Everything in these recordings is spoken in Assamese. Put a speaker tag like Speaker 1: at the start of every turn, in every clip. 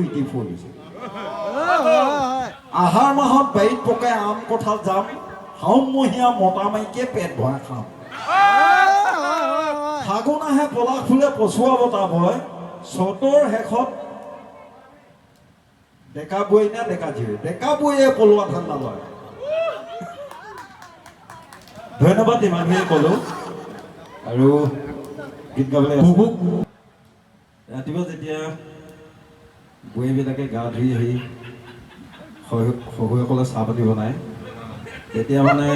Speaker 1: বিউটিফুল আহাৰ মাহত বাৰীত পকাই আম কঁঠাল যাম শাওণমহীয়া মতা মাইকীয়ে পেট ভৰাই খাম ফাগুন আহে পলাশ ফুলে পচুৱা বতাহ বয় চ'তৰ শেষত ডেকা বুঢ়ী নে ডেকা জীয়ৰী ডেকা বুঢ়ীয়ে পলোৱা ঠাণ্ডা লয় ধন্যবাদ ইমানখিনি ক'লো আৰু গীত গাবলৈ ৰাতিপুৱা যেতিয়া বুঢ়ীবিলাকে গা ধুই আহি শহুৰসকলে চাহ পাতি বনায় তেতিয়া মানে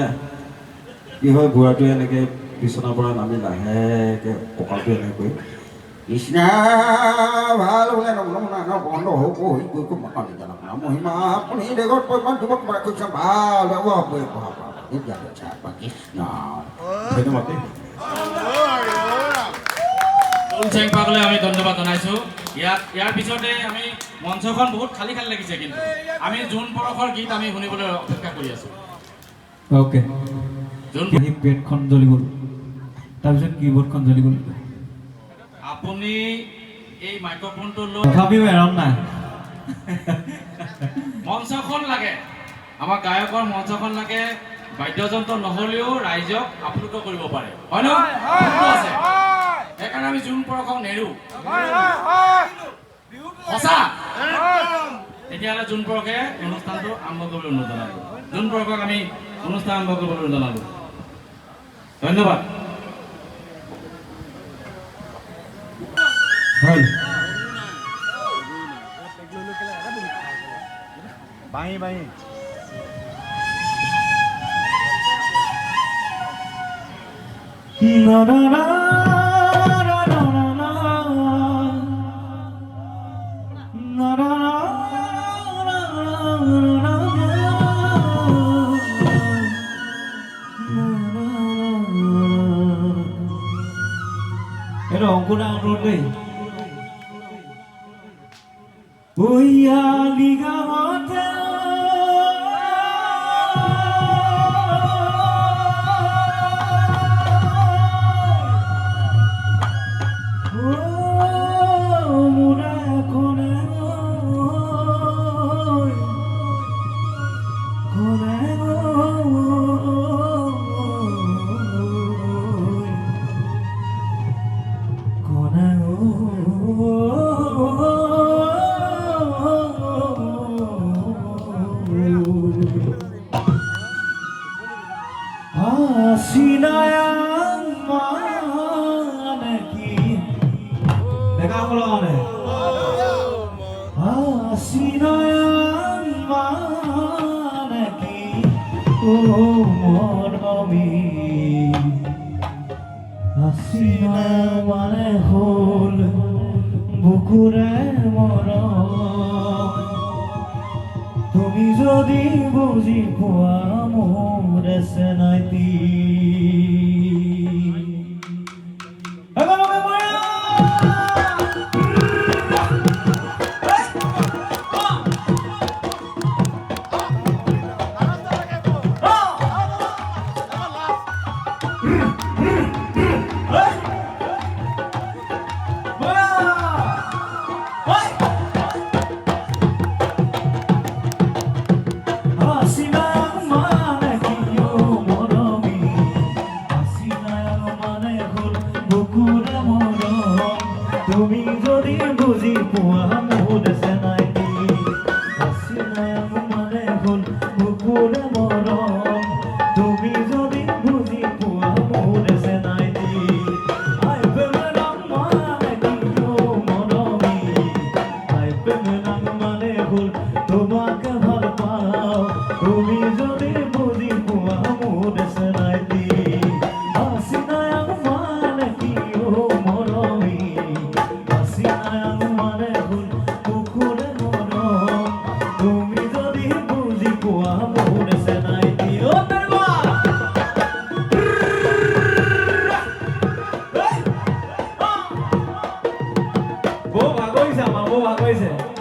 Speaker 1: কি হয় বুঢ়াটোৱে এনেকৈ বিচনাৰ পৰা নামি লাহেকৈ কঁকালটো এনেকৈ কৃষ্ণ ভাল বোলে বন্ধ হওক মহিমা আপুনি দেগত পৰিমাণ যুৱক ভাল কৃষ্ণ ধন্যবাদ
Speaker 2: চেং পাগলে আমি ধন্যবাদ জনাইছোঁ ইয়াৰ পিছতে আমি মঞ্চখন বহুত খালী খালী লাগিছে কিন্তু আমি জোন পৰশৰ গীত আমি শুনিবলৈ অপেক্ষা কৰি আছোঁ
Speaker 3: ওকে জোন পেটখন জ্বলি গ'ল তাৰপিছত কীবৰ্ডখন জ্বলি গ'ল
Speaker 2: আপুনি এই মাইক্ৰফোনটো লৈ
Speaker 3: তথাপিও এৰম নাই
Speaker 2: মঞ্চখন লাগে আমাৰ গায়কৰ মঞ্চখন লাগে বাদ্যযন্ত্ৰ নহ'লেও ৰাইজক আপ্লুত কৰিব পাৰে হয় ন আছে সেইকাৰণে আমি জোন পৰশক নেৰো সঁচা তেতিয়াহ'লে জোন পৰশে অনুষ্ঠানটো আৰম্ভ কৰিবলৈ অনুৰোধ জনালোঁ জোন পৰশক আমি অনুষ্ঠান আৰম্ভ কৰিবলৈ অনুৰোধ জনালোঁ ধন্যবাদ
Speaker 4: বাঁহী বাঁহী
Speaker 3: না না না এটা অঙ্কটা অনুরোধ নেই ওইয়া লিগা মাথা Sinayang manaki Dekha kalau mana? Sinayang manaki Oh monami Sinayang mane hol Bukure moram Tumi jodi buji poa মোৰ সেনাইতি তুমি যদি বুজি পোৱা মোৰ সেনাইতি হাসিনায়ং মানে হল বুকুৰে মৰম তুমি যদি বুজি পোৱা মোৰ সেনাইতি আই প্ৰেমৰাং মানে কি মৰমি আই প্ৰেমৰাং মানে হল তোমাকে ভাল পাওঁ তুমি যদি বুজি পোৱা মোৰ সেনাইতি হাসিনায়ং মানে কি মৰমি Vou, agora,